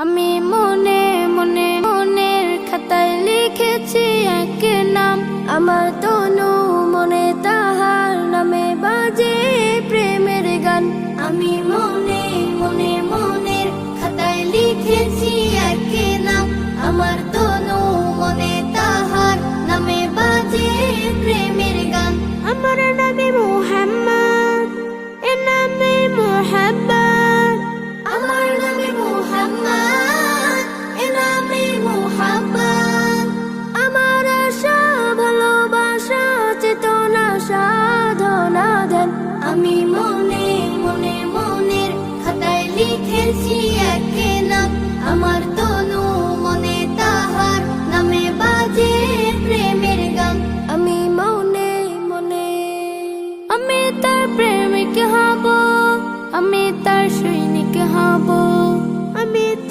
আমি মনে মনে মনের খাতায় লিখেছি এক নাম, আমার তনু মনে তাহার নামে বাজে প্রেমের গান। আমি মনে মনে মনের খাতায় লিখেছি এক নাম, আমার তনু মনে তাহার নামে বাজে প্রেমের গান। আমার নামে